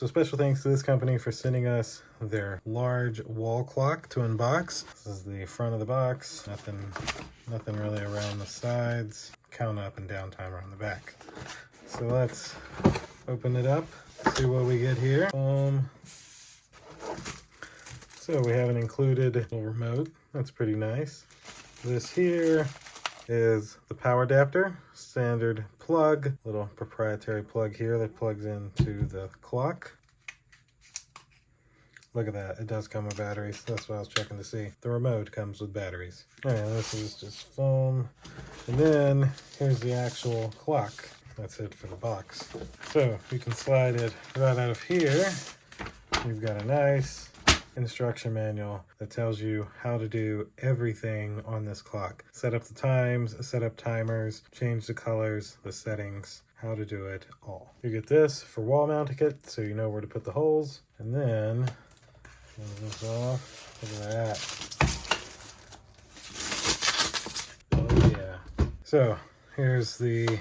So special thanks to this company for sending us their large wall clock to unbox. This is the front of the box. Nothing really around the sides. Count up and down timer on the back. So let's open it up, see what we get here. So we have an included little remote. That's pretty nice. This here is the power adapter, standard plug, little proprietary plug here that plugs into the clock. Look at that, it does come with batteries. That's what I was checking to see. The remote comes with batteries. All right, this is just foam. And then here's the actual clock. That's it for the box. So you can slide it right out of here. You've got a nice instruction manual that tells you how to do everything on this clock. Set up the times, set up timers, change the colors, the settings, how to do it all. You get this for wall mounting it, so you know where to put the holes. And then, this off. Look at that. Oh yeah. So here's the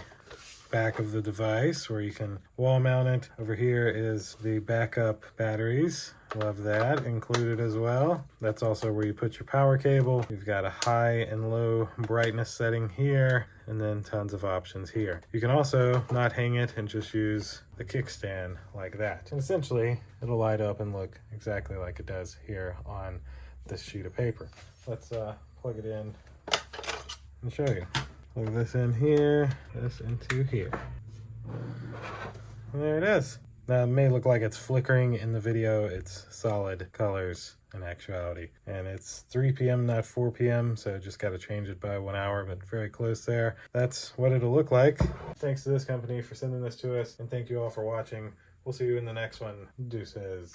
back of the device where you can wall mount it. Over here is the backup batteries. Love that included as well. That's also where you put your power cable. You've got a high and low brightness setting here, and then tons of options here. You can also not hang it and just use the kickstand like that. And essentially, it'll light up and look exactly like it does here on this sheet of paper. Let's plug it in and show you. Plug this in here, this into here. And there it is. Now, it may look like it's flickering in the video. It's solid colors in actuality. And it's 3 p.m., not 4 p.m., so just got to change it by 1 hour, but very close there. That's what it'll look like. Thanks to this company for sending this to us, and thank you all for watching. We'll see you in the next one. Deuces.